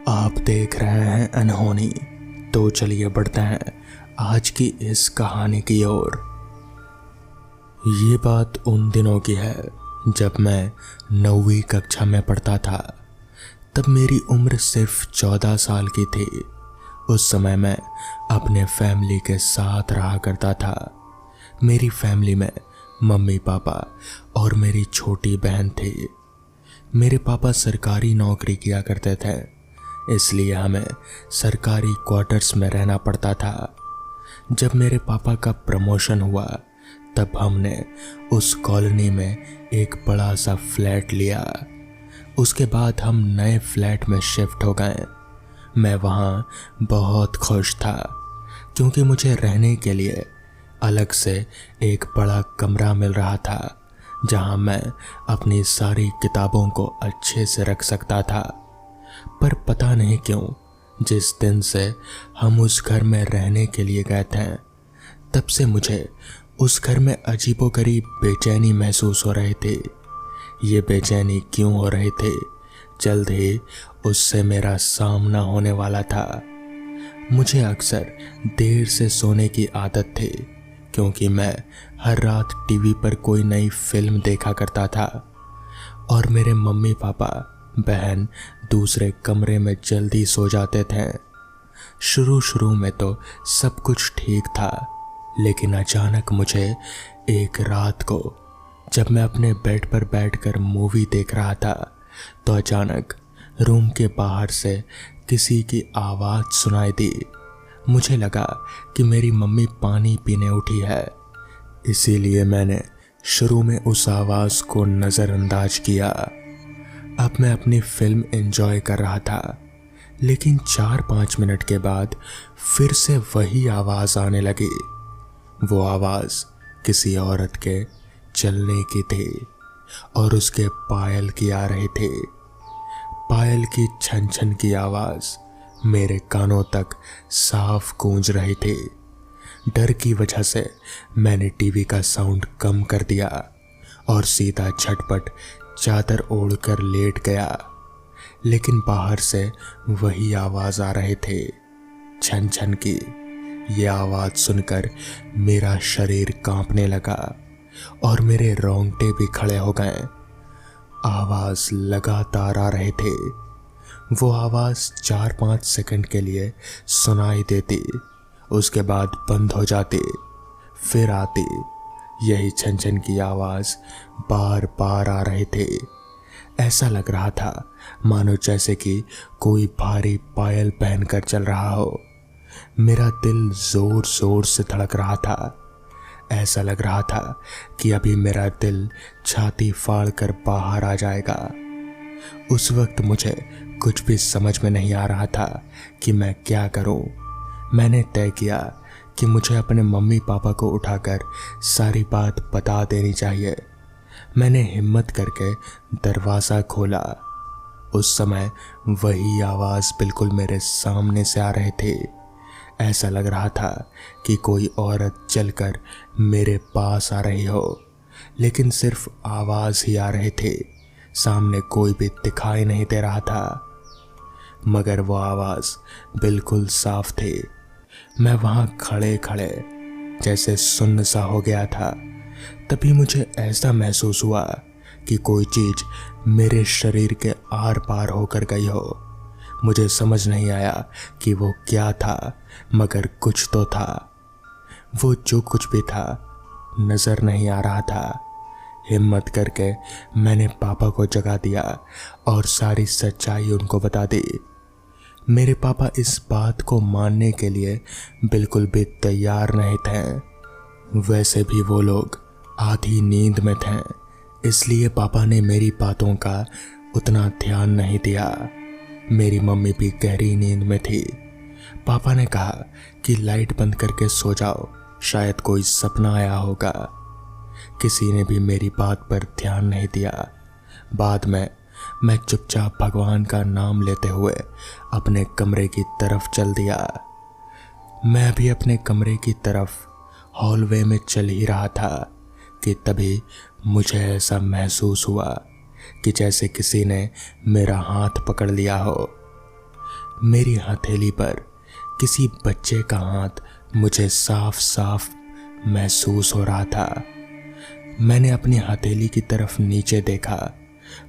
आप देख रहे हैं अनहोनी। तो चलिए बढ़ते हैं आज की इस कहानी की ओर। ये बात उन दिनों की है जब मैं 9वीं कक्षा में पढ़ता था। तब मेरी उम्र सिर्फ 14 साल की थी। उस समय मैं अपने फैमिली के साथ रहा करता था। मेरी फैमिली में मम्मी पापा और मेरी छोटी बहन थी। मेरे पापा सरकारी नौकरी किया करते थे, इसलिए हमें सरकारी क्वार्टर्स में रहना पड़ता था। जब मेरे पापा का प्रमोशन हुआ तब हमने उस कॉलोनी में एक बड़ा सा फ्लैट लिया। उसके बाद हम नए फ्लैट में शिफ्ट हो गए। मैं वहाँ बहुत खुश था क्योंकि मुझे रहने के लिए अलग से एक बड़ा कमरा मिल रहा था जहाँ मैं अपनी सारी किताबों को अच्छे से रख सकता था। पर पता नहीं क्यों जिस दिन से हम उस घर में रहने के लिए गए थे तब से मुझे उस घर में अजीबोगरीब बेचैनी महसूस हो रही थी। ये बेचैनी क्यों हो रही थी? जल्द ही उससे मेरा सामना होने वाला था। मुझे अक्सर देर से सोने की आदत थी क्योंकि मैं हर रात टीवी पर कोई नई फिल्म देखा करता था और मेरे मम्मी पापा बहन दूसरे कमरे में जल्दी सो जाते थे। शुरू में तो सब कुछ ठीक था, लेकिन अचानक मुझे एक रात को जब मैं अपने बेड पर बैठकर मूवी देख रहा था तो अचानक रूम के बाहर से किसी की आवाज़ सुनाई दी। मुझे लगा कि मेरी मम्मी पानी पीने उठी है, इसीलिए मैंने शुरू में उस आवाज़ को नज़रअंदाज किया। अब मैं अपनी फिल्म एंजॉय कर रहा था, लेकिन 4-5 मिनट के बाद फिर से वही आवाज़ आने लगी। वो आवाज़ किसी औरत के चलने की थी और उसके पायल की आ रही थी। पायल की छन छन की आवाज़ मेरे कानों तक साफ गूंज रही थी। डर की वजह से मैंने टीवी का साउंड कम कर दिया और सीधा झटपट चादर ओढ़कर लेट गया। लेकिन बाहर से वही आवाज़ आ रही थी, छन छन की। ये आवाज़ सुनकर मेरा शरीर कांपने लगा और मेरे रोंगटे भी खड़े हो गए। आवाज़ लगातार आ रही थी। वो आवाज़ 4-5 सेकंड के लिए सुनाई देती, उसके बाद बंद हो जाती, फिर आती। यही छन छन की आवाज़ बार बार आ रही थी। ऐसा लग रहा था मानो जैसे कि कोई भारी पायल पहनकर चल रहा हो। मेरा दिल जोर जोर से धड़क रहा था। ऐसा लग रहा था कि अभी मेरा दिल छाती फाड़ कर बाहर आ जाएगा। उस वक्त मुझे कुछ भी समझ में नहीं आ रहा था कि मैं क्या करूं। मैंने तय किया कि मुझे अपने मम्मी पापा को उठाकर सारी बात बता देनी चाहिए। मैंने हिम्मत करके दरवाज़ा खोला। उस समय वही आवाज़ बिल्कुल मेरे सामने से आ रही थी। ऐसा लग रहा था कि कोई औरत चलकर मेरे पास आ रही हो, लेकिन सिर्फ आवाज़ ही आ रही थी। सामने कोई भी दिखाई नहीं दे रहा था, मगर वो आवाज़ बिल्कुल साफ थी। मैं वहाँ खड़े खड़े जैसे सुन्न सा हो गया था। तभी मुझे ऐसा महसूस हुआ कि कोई चीज़ मेरे शरीर के आर पार होकर गई हो। मुझे समझ नहीं आया कि वो क्या था, मगर कुछ तो था। वो जो कुछ भी था नज़र नहीं आ रहा था। हिम्मत करके मैंने पापा को जगा दिया और सारी सच्चाई उनको बता दी। मेरे पापा इस बात को मानने के लिए बिल्कुल भी तैयार नहीं थे। वैसे भी वो लोग आधी नींद में थे, इसलिए पापा ने मेरी बातों का उतना ध्यान नहीं दिया। मेरी मम्मी भी गहरी नींद में थी। पापा ने कहा कि लाइट बंद करके सो जाओ, शायद कोई सपना आया होगा। किसी ने भी मेरी बात पर ध्यान नहीं दिया। बाद में मैं चुपचाप भगवान का नाम लेते हुए अपने कमरे की तरफ चल दिया। मैं अभी अपने कमरे की तरफ हॉलवे में चल ही रहा था कि तभी मुझे ऐसा महसूस हुआ कि जैसे किसी ने मेरा हाथ पकड़ लिया हो। मेरी हथेली पर किसी बच्चे का हाथ मुझे साफ साफ महसूस हो रहा था। मैंने अपनी हथेली की तरफ नीचे देखा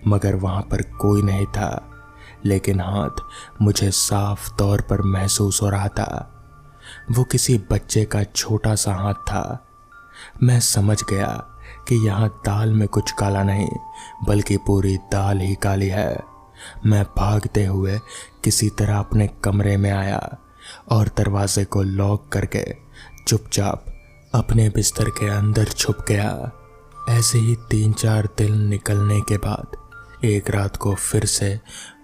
मगर वहां पर कोई नहीं था, लेकिन हाथ मुझे साफ तौर पर महसूस हो रहा था। वो किसी बच्चे का छोटा सा हाथ था। मैं समझ गया कि यहाँ दाल में कुछ काला नहीं बल्कि पूरी दाल ही काली है। मैं भागते हुए किसी तरह अपने कमरे में आया और दरवाजे को लॉक करके चुपचाप अपने बिस्तर के अंदर छुप गया। ऐसे ही 3-4 दिन निकलने के बाद एक रात को फिर से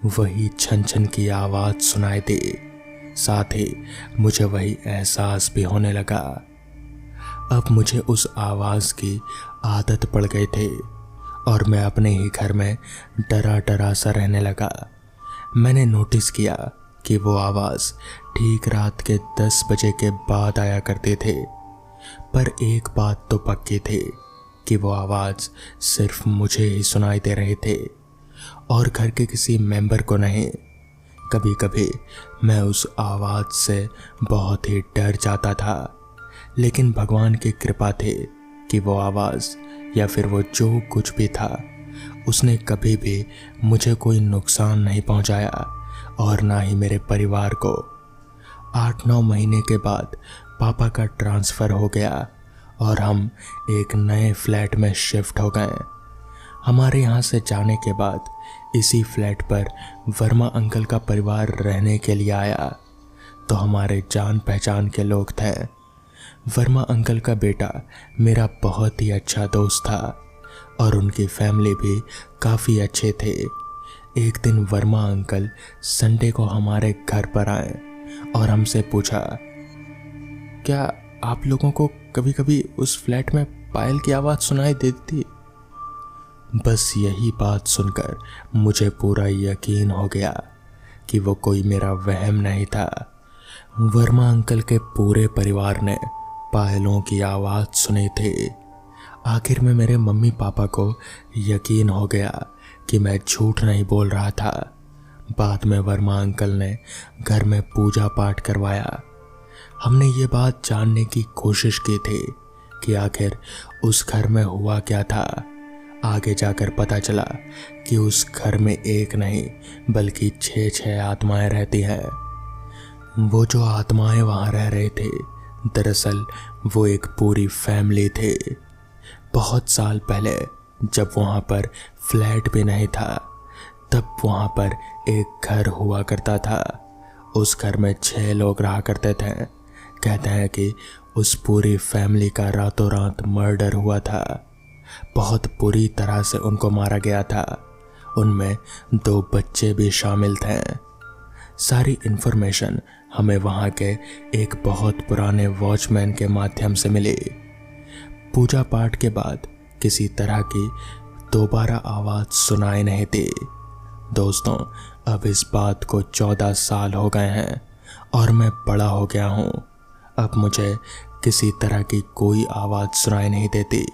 वही छन छन की आवाज़ सुनाई दी। साथ ही मुझे वही एहसास भी होने लगा। अब मुझे उस आवाज़ की आदत पड़ गई थी और मैं अपने ही घर में डरा डरा सा रहने लगा। मैंने नोटिस किया कि वो आवाज़ ठीक रात के 10 बजे के बाद आया करती थी, पर एक बात तो पक्की थी कि वो आवाज़ सिर्फ मुझे ही सुनाई दे रही थी और घर के किसी मेंबर को नहीं। कभी कभी मैं उस आवाज़ से बहुत ही डर जाता था, लेकिन भगवान की कृपा थी कि वो आवाज़ या फिर वो जो कुछ भी था उसने कभी भी मुझे कोई नुकसान नहीं पहुंचाया और ना ही मेरे परिवार को। 8-9 महीने के बाद पापा का ट्रांसफ़र हो गया और हम एक नए फ्लैट में शिफ्ट हो गए। हमारे यहाँ से जाने के बाद इसी फ्लैट पर वर्मा अंकल का परिवार रहने के लिए आया, तो हमारे जान पहचान के लोग थे। वर्मा अंकल का बेटा मेरा बहुत ही अच्छा दोस्त था और उनकी फैमिली भी काफ़ी अच्छे थे। एक दिन वर्मा अंकल संडे को हमारे घर पर आए और हमसे पूछा, क्या आप लोगों को कभी कभी उस फ्लैट में पायल की आवाज़ सुनाई देती थी? बस यही बात सुनकर मुझे पूरा यकीन हो गया कि वो कोई मेरा वहम नहीं था। वर्मा अंकल के पूरे परिवार ने पायलों की आवाज़ सुनी थी। आखिर में मेरे मम्मी पापा को यकीन हो गया कि मैं झूठ नहीं बोल रहा था। बाद में वर्मा अंकल ने घर में पूजा पाठ करवाया। हमने ये बात जानने की कोशिश की थी कि आखिर उस घर में हुआ क्या था। आगे जाकर पता चला कि उस घर में एक नहीं बल्कि 6 आत्माएं रहती हैं। वो जो आत्माएं वहाँ रह रहे थे दरअसल वो एक पूरी फैमिली थी। बहुत साल पहले जब वहाँ पर फ्लैट भी नहीं था तब वहाँ पर एक घर हुआ करता था। उस घर में 6 लोग रहा करते थे। कहते हैं कि उस पूरी फैमिली का रातों रात मर्डर हुआ था। बहुत बुरी तरह से उनको मारा गया था। उनमें 2 बच्चे भी शामिल थे। सारी इन्फॉर्मेशन हमें वहाँ के एक बहुत पुराने वॉचमैन के माध्यम से मिली। पूजा पाठ के बाद किसी तरह की दोबारा आवाज़ सुनाई नहीं दी। दोस्तों, अब इस बात को 14 साल हो गए हैं और मैं बड़ा हो गया हूँ। अब मुझे किसी तरह की कोई आवाज़ सुनाई नहीं देती,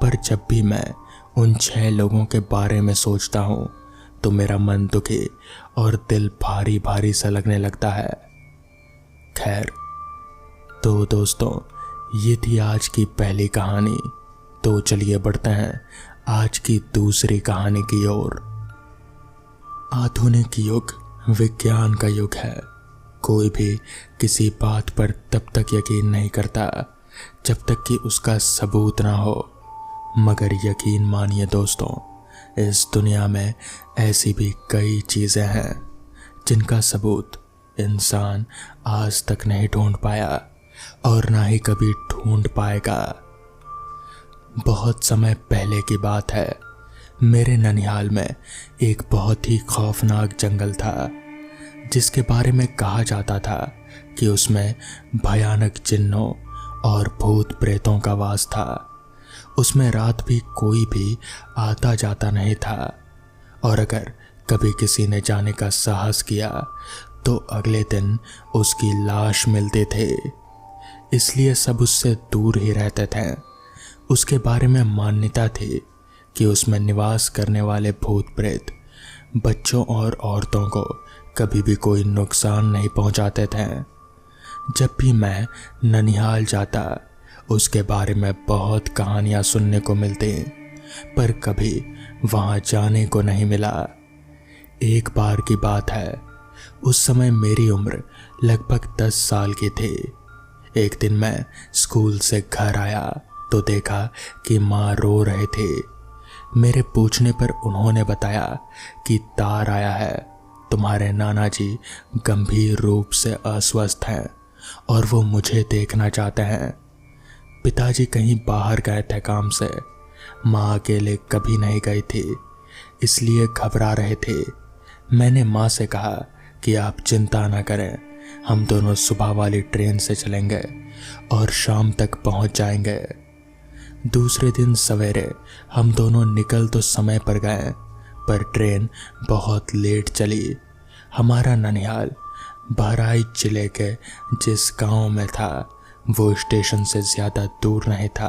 पर जब भी मैं उन 6 लोगों के बारे में सोचता हूँ तो मेरा मन दुखी और दिल भारी भारी सा लगने लगता है। खैर, तो दोस्तों, ये थी आज की पहली कहानी। तो चलिए बढ़ते हैं आज की दूसरी कहानी की ओर। आधुनिक युग विज्ञान का युग है। कोई भी किसी बात पर तब तक यकीन नहीं करता जब तक कि उसका सबूत ना हो। मगर यकीन मानिए दोस्तों, इस दुनिया में ऐसी भी कई चीज़ें हैं जिनका सबूत इंसान आज तक नहीं ढूंढ पाया और ना ही कभी ढूंढ पाएगा। बहुत समय पहले की बात है। मेरे ननिहाल में एक बहुत ही खौफनाक जंगल था जिसके बारे में कहा जाता था कि उसमें भयानक जिन्नों और भूत प्रेतों का वास था। उसमें रात भी कोई भी आता जाता नहीं था और अगर कभी किसी ने जाने का साहस किया तो अगले दिन उसकी लाश मिलती थे। इसलिए सब उससे दूर ही रहते थे। उसके बारे में मान्यता थी कि उसमें निवास करने वाले भूत प्रेत बच्चों और औरतों को कभी भी कोई नुकसान नहीं पहुंचाते थे। जब भी मैं ननिहाल जाता उसके बारे में बहुत कहानियां सुनने को मिलती, पर कभी वहां जाने को नहीं मिला। एक बार की बात है, उस समय मेरी उम्र लगभग 10 साल की थी। एक दिन मैं स्कूल से घर आया तो देखा कि माँ रो रहे थे। मेरे पूछने पर उन्होंने बताया कि तार आया है, तुम्हारे नाना जी गंभीर रूप से अस्वस्थ हैं और वो मुझे देखना चाहते हैं। पिताजी कहीं बाहर गए थे काम से, माँ अकेले कभी नहीं गई थी, इसलिए घबरा रहे थे। मैंने माँ से कहा कि आप चिंता न करें, हम दोनों सुबह वाली ट्रेन से चलेंगे और शाम तक पहुंच जाएंगे। दूसरे दिन सवेरे हम दोनों निकल तो समय पर गए, पर ट्रेन बहुत लेट चली। हमारा ननिहाल बहराइच जिले के जिस गांव में था वो स्टेशन से ज़्यादा दूर नहीं था,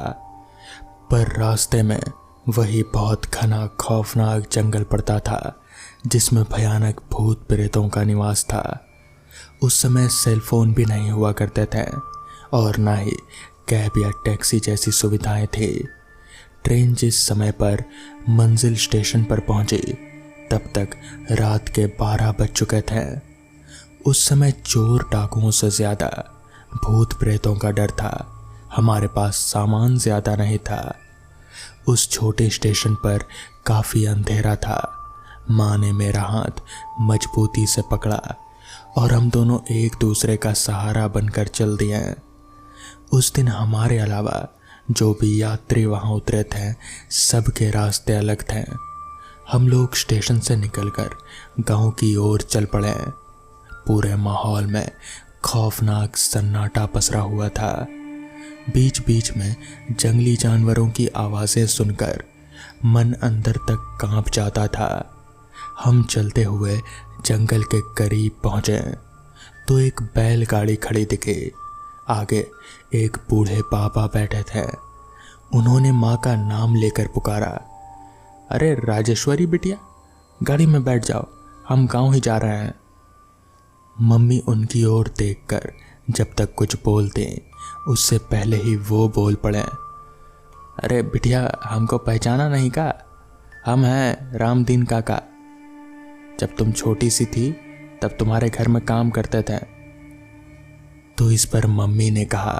पर रास्ते में वही बहुत घना खौफनाक जंगल पड़ता था जिसमें भयानक भूत प्रेतों का निवास था। उस समय सेल फोन भी नहीं हुआ करते थे और ना ही कैब या टैक्सी जैसी सुविधाएं थी। ट्रेन जिस समय पर मंजिल स्टेशन पर पहुंची तब तक रात के 12 बज चुके थे। उस समय चोर डाकुओं से ज़्यादा भूत प्रेतों का डर था। हमारे पास सामान ज़्यादा नहीं था। उस छोटे स्टेशन पर काफ़ी अंधेरा था। माँ ने मेरा हाथ मजबूती से पकड़ा और हम दोनों एक दूसरे का सहारा बनकर चल दिए। उस दिन हमारे अलावा जो भी यात्री वहाँ उतरे थे सबके रास्ते अलग थे। हम लोग स्टेशन से निकलकर गांव की ओर चल पड़े। पूरे माहौल में खौफनाक सन्नाटा पसरा हुआ था। बीच बीच में जंगली जानवरों की आवाज़ें सुनकर मन अंदर तक कांप जाता था। हम चलते हुए जंगल के करीब पहुंचे तो एक बैलगाड़ी खड़ी दिखी। आगे एक बूढ़े बाबा बैठे थे। उन्होंने माँ का नाम लेकर पुकारा, अरे राजेश्वरी बिटिया, गाड़ी में बैठ जाओ, हम गांव ही जा रहे हैं। मम्मी उनकी ओर देखकर जब तक कुछ बोलते उससे पहले ही वो बोल पड़े, अरे बिटिया, हमको पहचाना नहीं का? हम हैं रामदीन काका। जब तुम छोटी सी थी तब तुम्हारे घर में काम करते थे। तो इस पर मम्मी ने कहा,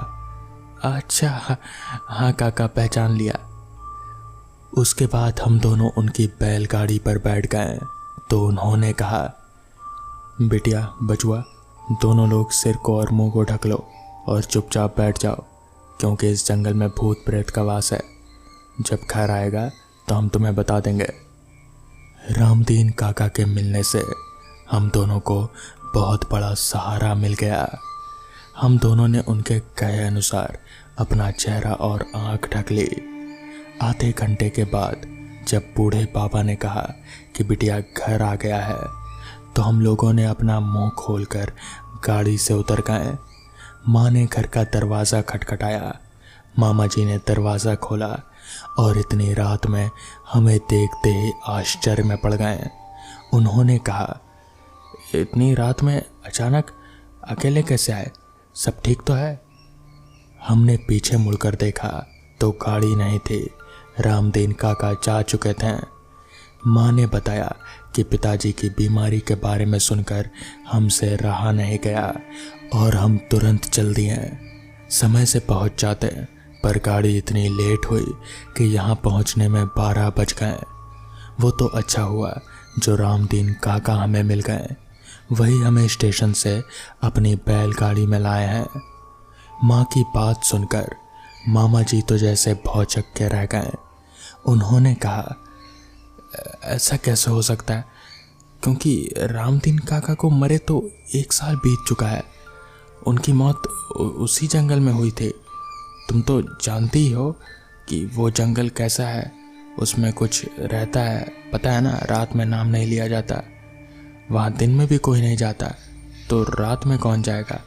अच्छा हाँ काका, पहचान लिया। उसके बाद हम दोनों उनकी बैलगाड़ी पर बैठ गए तो उन्होंने कहा, बिटिया बचुआ, दोनों लोग सिर को और मुंह को ढक लो और चुपचाप बैठ जाओ, क्योंकि इस जंगल में भूत प्रेत का वास है। जब घर आएगा तो हम तुम्हें बता देंगे। रामदीन काका के मिलने से हम दोनों को बहुत बड़ा सहारा मिल गया। हम दोनों ने उनके कहे अनुसार अपना चेहरा और आंख ढक ली। आधे घंटे के बाद जब बूढ़े बाबा ने कहा कि बिटिया घर आ गया है तो हम लोगों ने अपना मुंह खोलकर गाड़ी से उतर गए। माँ ने घर का दरवाज़ा खटखटाया। मामा जी ने दरवाज़ा खोला और इतनी रात में हमें देखते ही आश्चर्य में पड़ गए। उन्होंने कहा, इतनी रात में अचानक अकेले कैसे आए? सब ठीक तो है? हमने पीछे मुड़कर देखा तो गाड़ी नहीं थी। रामदीन काका जा चुके थे। माँ ने बताया कि पिताजी की बीमारी के बारे में सुनकर हमसे रहा नहीं गया और हम तुरंत चल दिए। समय से पहुंच जाते, पर गाड़ी इतनी लेट हुई कि यहाँ पहुँचने में 12 बज गए। वो तो अच्छा हुआ जो रामदीन काका हमें मिल गए, वही हमें स्टेशन से अपनी बैलगाड़ी में लाए हैं। माँ की बात सुनकर मामा जी तो जैसे भौचक के रह गए। उन्होंने कहा, ऐसा कैसे हो सकता है, क्योंकि रामदीन काका को मरे तो 1 साल बीत चुका है। उनकी मौत उसी जंगल में हुई थी। तुम तो जानती ही हो कि वो जंगल कैसा है, उसमें कुछ रहता है, पता है ना, रात में नाम नहीं लिया जाता। वहाँ दिन में भी कोई नहीं जाता, तो रात में कौन जाएगा।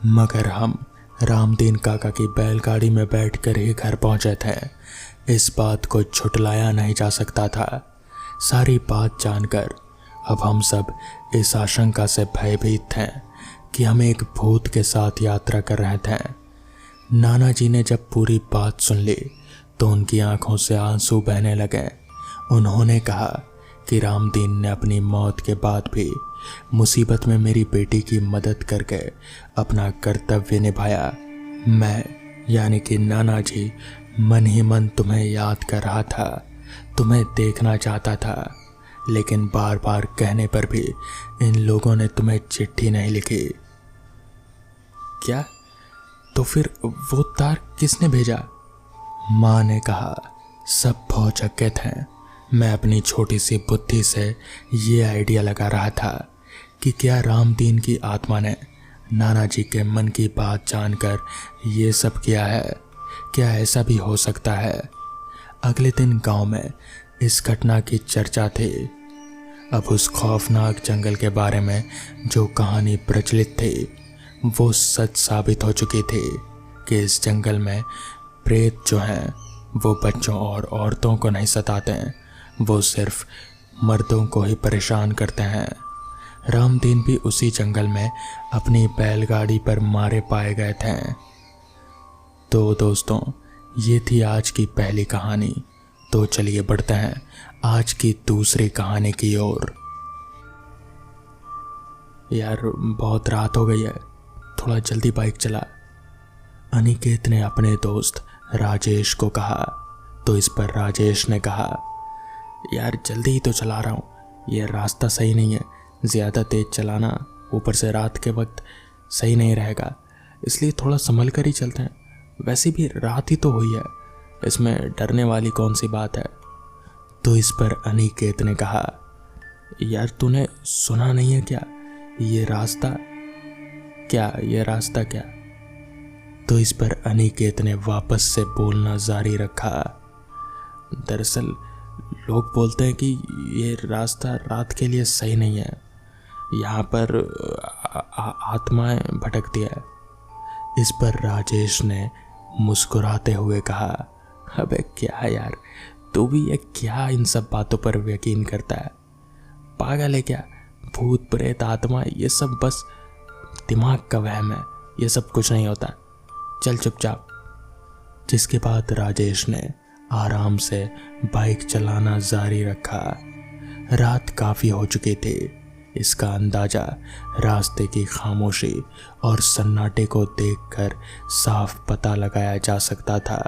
मगर हम रामदीन काका की बैलगाड़ी में बैठकर ही घर पहुँचे थे। इस बात को झुटलाया नहीं जा सकता था। सारी बात जानकर अब हम सब इस आशंका से भयभीत थे कि हम एक भूत के साथ यात्रा कर रहे थे। नाना जी ने जब पूरी बात सुन ली तो उनकी आंखों से आंसू बहने लगे। उन्होंने कहा कि रामदीन ने अपनी मौत के बाद भी मुसीबत में मेरी बेटी की मदद करके अपना कर्तव्य निभाया। मैं यानी कि नाना जी मन ही मन तुम्हें याद कर रहा था, तुम्हें देखना चाहता था, लेकिन बार बार कहने पर भी इन लोगों ने तुम्हें चिट्ठी नहीं लिखी। क्या? तो फिर वो तार किसने भेजा? माँ ने कहा। सब भौचक्के थे। मैं अपनी छोटी सी बुद्धि से ये आइडिया लगा रहा था कि क्या रामदीन की आत्मा ने नाना जी के मन की बात जानकर ये सब किया है। क्या ऐसा भी हो सकता है? अगले दिन गांव में इस घटना की चर्चा थी। अब उस खौफनाक जंगल के बारे में जो कहानी प्रचलित थी वो सच साबित हो चुकी थी कि इस जंगल में प्रेत जो हैं वो बच्चों और औरतों को नहीं सताते हैं, वो सिर्फ मर्दों को ही परेशान करते हैं। रामदीन भी उसी जंगल में अपनी बैलगाड़ी पर मारे पाए गए थे। तो दोस्तों, ये थी आज की पहली कहानी। तो चलिए बढ़ते हैं आज की दूसरी कहानी की ओर। यार बहुत रात हो गई है, थोड़ा जल्दी बाइक चला। अनिकेत ने अपने दोस्त राजेश को कहा। तो इस पर राजेश ने कहा, यार जल्दी ही तो चला रहा हूँ, ये रास्ता सही नहीं है, ज़्यादा तेज चलाना ऊपर से रात के वक्त सही नहीं रहेगा, इसलिए थोड़ा संभल कर ही चलते हैं। वैसे भी रात ही तो हुई है, इसमें डरने वाली कौन सी बात है। तो इस पर अनिकेत ने कहा, यार तूने सुना नहीं है क्या, ये रास्ता क्या? तो इस पर अनिकेत ने वापस से बोलना जारी रखा। दरअसल लोग बोलते हैं कि ये रास्ता रात के लिए सही नहीं है, यहाँ पर आत्माएं भटकती है। इस पर राजेश ने मुस्कुराते हुए कहा, अबे क्या यार, तू भी ये क्या इन सब बातों पर यकीन करता है? पागल है क्या? भूत प्रेत आत्मा ये सब बस दिमाग का वहम है, ये सब कुछ नहीं होता, चल चुपचाप। जिसके बाद राजेश ने आराम से बाइक चलाना जारी रखा। रात काफ़ी हो चुकी थी। इसका अंदाज़ा रास्ते की खामोशी और सन्नाटे को देखकर साफ पता लगाया जा सकता था।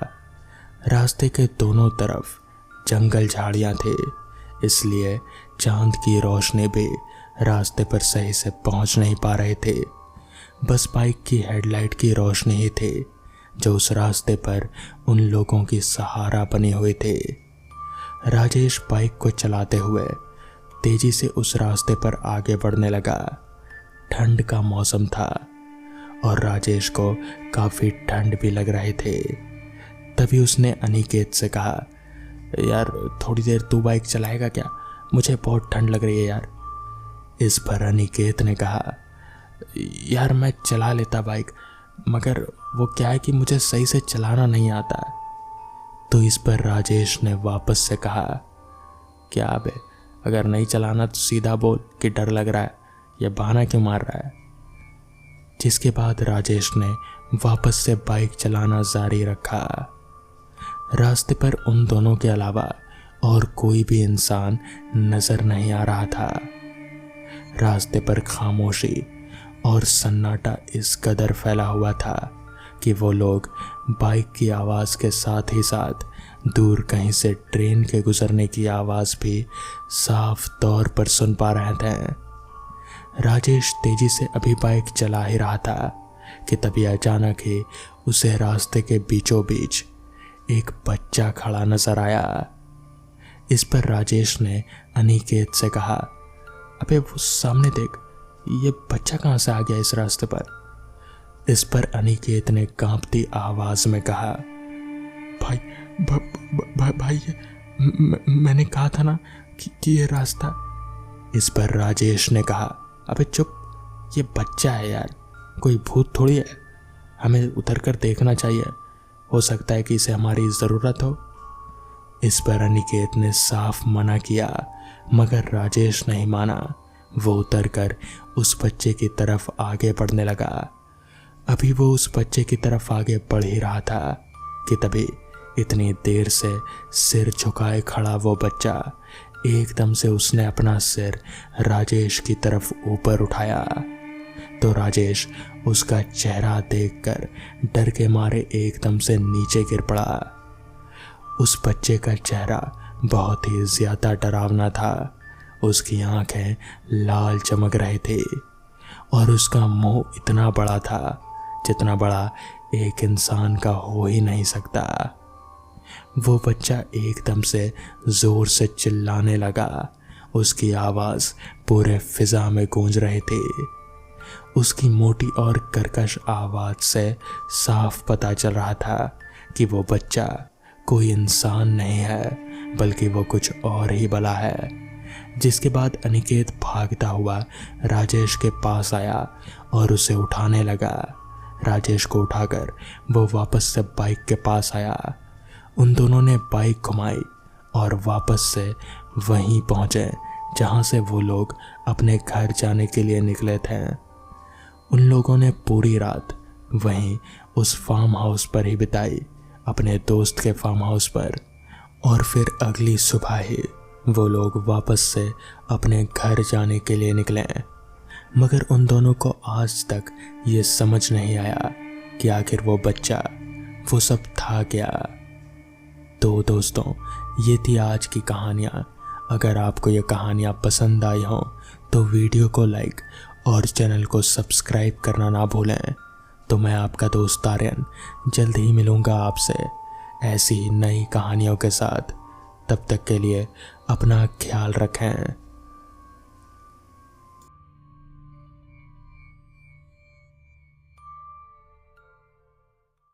रास्ते के दोनों तरफ जंगल झाड़ियाँ थे, इसलिए चांद की रोशनी भी रास्ते पर सही से पहुंच नहीं पा रहे थे। बस बाइक की हेडलाइट की रोशनी ही थी जो उस रास्ते पर उन लोगों की सहारा बने हुए थे। राजेश बाइक को चलाते हुए तेजी से उस रास्ते पर आगे बढ़ने लगा। ठंड का मौसम था और राजेश को काफ़ी ठंड भी लग रहे थे। तभी उसने अनिकेत से कहा, यार थोड़ी देर तू बाइक चलाएगा क्या? मुझे बहुत ठंड लग रही है यार। इस पर अनिकेत ने कहा, यार मैं चला लेता बाइक, मगर वो क्या है कि मुझे सही से चलाना नहीं आता। तो इस पर राजेश ने वापस से कहा, क्या बे, अगर नहीं चलाना तो सीधा बोल कि डर लग रहा है, या बहाना क्यों मार रहा है। जिसके बाद राजेश ने वापस से बाइक चलाना जारी रखा। रास्ते पर उन दोनों के अलावा और कोई भी इंसान नजर नहीं आ रहा था। रास्ते पर खामोशी और सन्नाटा इस कदर फैला हुआ था कि वो लोग बाइक की आवाज़ के साथ ही साथ दूर कहीं से ट्रेन के गुजरने की आवाज़ भी साफ तौर पर सुन पा रहे थे। राजेश तेजी से अभी बाइक चला ही रहा था कि तभी अचानक ही उसे रास्ते के बीचों बीच एक बच्चा खड़ा नजर आया। इस पर राजेश ने अनिकेत से कहा, अबे वो सामने देख, ये बच्चा कहाँ से आ गया इस रास्ते पर। इस पर अनिकेत ने कांपती आवाज में कहा, भाई मैंने कहा था ना कि ये रास्ता। इस पर राजेश ने कहा, अबे चुप, ये बच्चा है यार, कोई भूत थोड़ी है, हमें उतर कर देखना चाहिए, हो सकता है कि इसे हमारी ज़रूरत हो। इस पर अनिकेत ने साफ मना किया, मगर राजेश नहीं माना। वो उतरकर उस बच्चे की तरफ आगे बढ़ने लगा। अभी वो उस बच्चे की तरफ आगे बढ़ ही रहा था कि तभी इतनी देर से सिर झुकाए खड़ा वो बच्चा एकदम से उसने अपना सिर राजेश की तरफ ऊपर उठाया। तो राजेश उसका चेहरा देखकर डर के मारे एकदम से नीचे गिर पड़ा। उस बच्चे का चेहरा बहुत ही ज्यादा डरावना था। उसकी आंखें लाल चमक रहे थे और उसका मुंह इतना बड़ा था जितना बड़ा एक इंसान का हो ही नहीं सकता। वो बच्चा एकदम से जोर से चिल्लाने लगा। उसकी आवाज पूरे फिजा में गूंज रहे थे। उसकी मोटी और कर्कश आवाज से साफ पता चल रहा था कि वो बच्चा कोई इंसान नहीं है बल्कि वो कुछ और ही बला है। जिसके बाद अनिकेत भागता हुआ राजेश के पास आया और उसे उठाने लगा। राजेश को उठाकर वो वापस से बाइक के पास आया। उन दोनों ने बाइक घुमाई और वापस से वहीं पहुंचे जहां से वो लोग अपने घर जाने के लिए निकले थे। उन लोगों ने पूरी रात वहीं उस फार्म हाउस पर ही बिताई, अपने दोस्त के फार्म हाउस पर। और फिर अगली सुबह ही वो लोग वापस से अपने घर जाने के लिए निकले। मगर उन दोनों को आज तक ये समझ नहीं आया कि आखिर वो बच्चा वो सब था क्या। तो दोस्तों, ये थी आज की कहानियाँ। अगर आपको ये कहानियाँ पसंद आई हों तो वीडियो को लाइक और चैनल को सब्सक्राइब करना ना भूलें। तो मैं आपका दोस्त आर्यन जल्द ही मिलूँगा आपसे ऐसी ही नई कहानियों के साथ। तब तक के लिए अपना ख्याल रखें।